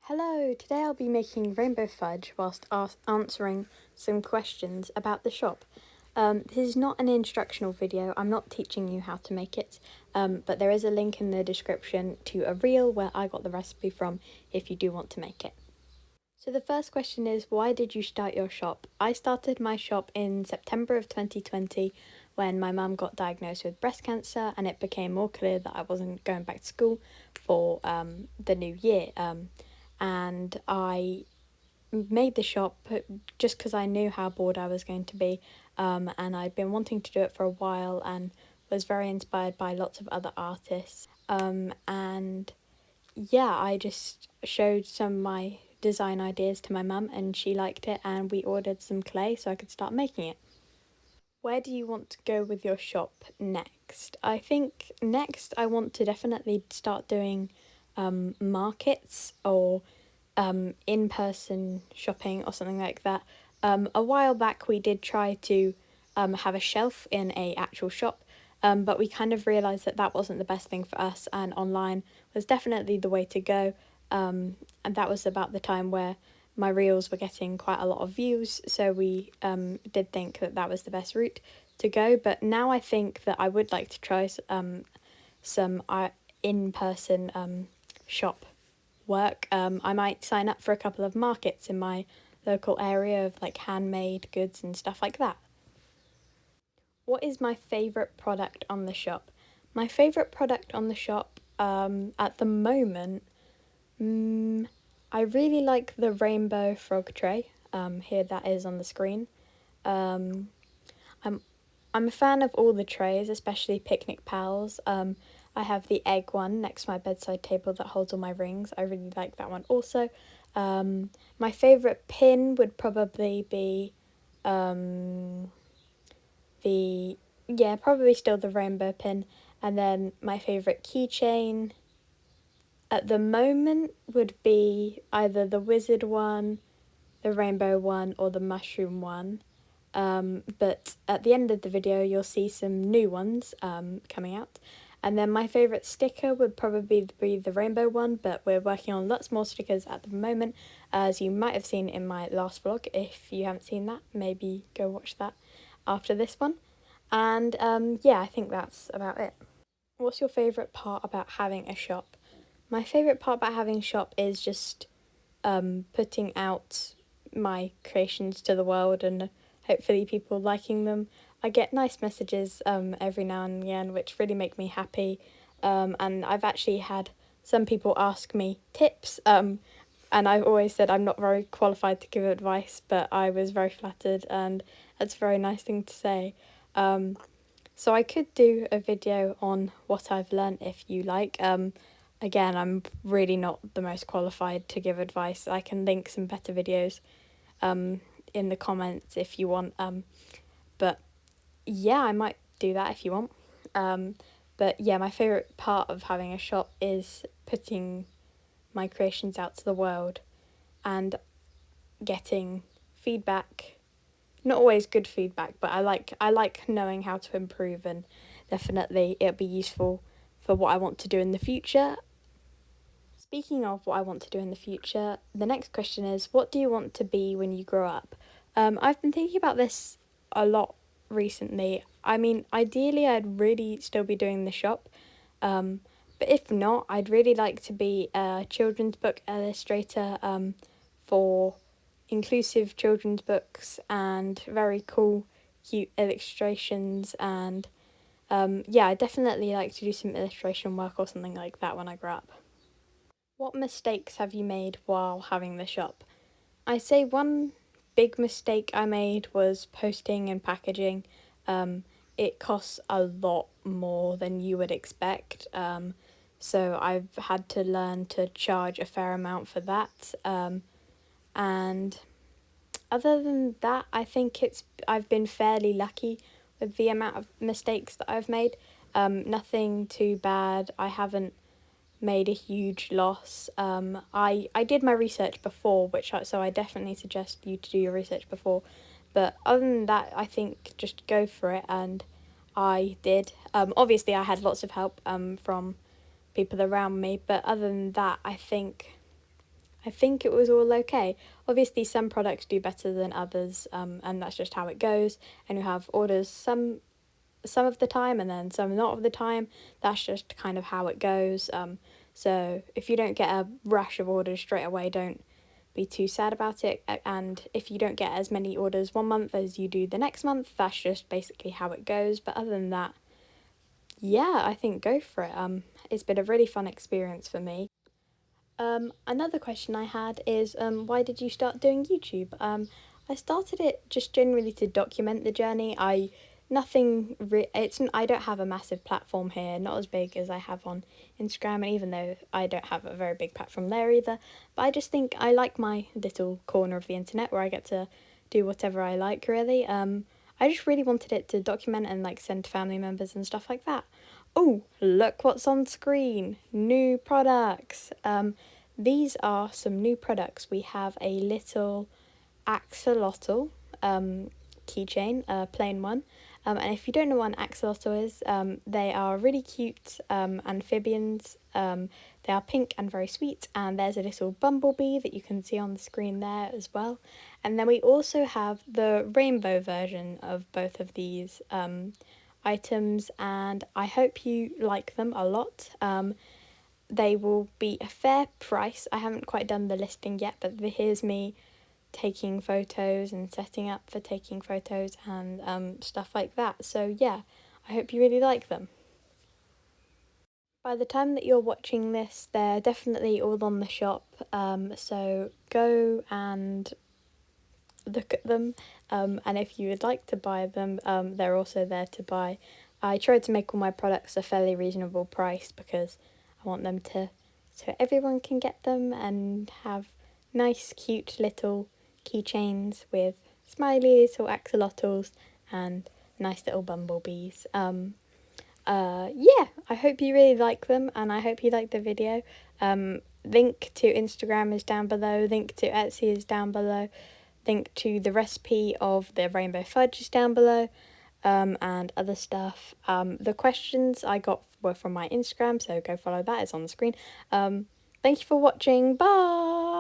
Hello, today I'll be making rainbow fudge whilst answering some questions about the shop. This is not an instructional video, I'm not teaching you how to make it, but there is a link in the description to a reel where I got the recipe from if you do want to make it. So the first question is, why did you start your shop? I started my shop in September of 2020 when my mum got diagnosed with breast cancer and it became more clear that I wasn't going back to school for the new year. And I made the shop just because I knew how bored I was going to be, and I'd been wanting to do it for a while and was very inspired by lots of other artists. And yeah, I just showed some of my design ideas to my mum and she liked it, and we ordered some clay so I could start making it. Where do you want to go with your shop next? I think next I want to definitely start doing markets or in-person shopping or something like that. A while back we did try to have a shelf in a actual shop, but we kind of realised that that wasn't the best thing for us, and online was definitely the way to go. And that was about the time where my reels were getting quite a lot of views, so we did think that that was the best route to go. But now I think that I would like to try some in-person shop work. I might sign up for a couple of markets in my local area of like handmade goods and stuff like that. What is my favourite product on the shop? My favourite product on the shop at the moment, I really like the rainbow frog tray. Here that is on the screen. Um, I'm a fan of all the trays, especially Picnic Pals. I have the egg one next to my bedside table that holds all my rings. I really like that one also. My favourite pin would probably be probably still the rainbow pin. And then my favourite keychain at the moment would be either the wizard one, the rainbow one, or the mushroom one. But at the end of the video you'll see some new ones coming out. And then my favourite sticker would probably be the rainbow one, but we're working on lots more stickers at the moment, as you might have seen in my last vlog. If you haven't seen that, maybe go watch that after this one. And yeah, I think that's about it. What's your favourite part about having a shop? My favourite part about having a shop is just putting out my creations to the world and hopefully people liking them. I get nice messages every now and again which really make me happy, and I've actually had some people ask me tips, and I've always said I'm not very qualified to give advice, but I was very flattered and that's a very nice thing to say. So I could do a video on what I've learnt if you like. Again, I'm really not the most qualified to give advice. I can link some better videos in the comments if you want. But yeah, I might do that if you want. But yeah, my favourite part of having a shop is putting my creations out to the world and getting feedback. Not always good feedback, but I like knowing how to improve, and definitely it'll be useful for what I want to do in the future. Speaking of what I want to do in the future, the next question is, what do you want to be when you grow up? I've been thinking about this a lot recently. I mean, ideally I'd really still be doing the shop, but if not, I'd really like to be a children's book illustrator for inclusive children's books and very cool, cute illustrations. And yeah, I'd definitely like to do some illustration work or something like that when I grow up. What mistakes have you made while having the shop? I say one big mistake I made was posting and packaging. It costs a lot more than you would expect, so I've had to learn to charge a fair amount for that. And other than that, I think I've been fairly lucky with the amount of mistakes that I've made. Nothing too bad. I haven't made a huge loss. I did my research before, so I definitely suggest you to do your research before. But other than that, I think just go for it, and I did. Obviously, I had lots of help from people around me, but other than that, I think I think it was all okay. Obviously, some products do better than others, and that's just how it goes. And you have orders some of the time, and then some not of the time. That's just kind of how it goes. So if you don't get a rush of orders straight away, don't be too sad about it. And if you don't get as many orders one month as you do the next month, that's just basically how it goes. But other than that, yeah, I think go for it. It's been a really fun experience for me. Another question I had is, why did you start doing YouTube? I started it just generally to document the journey. I don't have a massive platform here, not as big as I have on Instagram, and even though I don't have a very big platform there either, but I just think I like my little corner of the internet where I get to do whatever I like, really. I just really wanted it to document and like send to family members and stuff like that. Oh, look what's on screen! New products. These are some new products. We have a little axolotl keychain, a plain one. And if you don't know what an axolotl is, they are really cute amphibians. They are pink and very sweet, and there's a little bumblebee that you can see on the screen there as well. And then we also have the rainbow version of both of these items, and I hope you like them a lot. They will be a fair price. I haven't quite done the listing yet, but here's me taking photos and setting up for taking photos and stuff like that. So yeah, I hope you really like them. By the time that you're watching this, they're definitely all on the shop. So go and look at them. And if you would like to buy them, they're also there to buy. I tried to make all my products a fairly reasonable price because I want them to, so everyone can get them and have nice, cute little keychains with smiley little axolotls and nice little bumblebees. Yeah, I hope you really like them, and I hope you like the video. Link to Instagram is down below, link to Etsy is down below, link to the recipe of the rainbow fudge is down below, and other stuff. The questions I got were from my Instagram, so go follow that, it's on the screen. Thank you for watching, bye!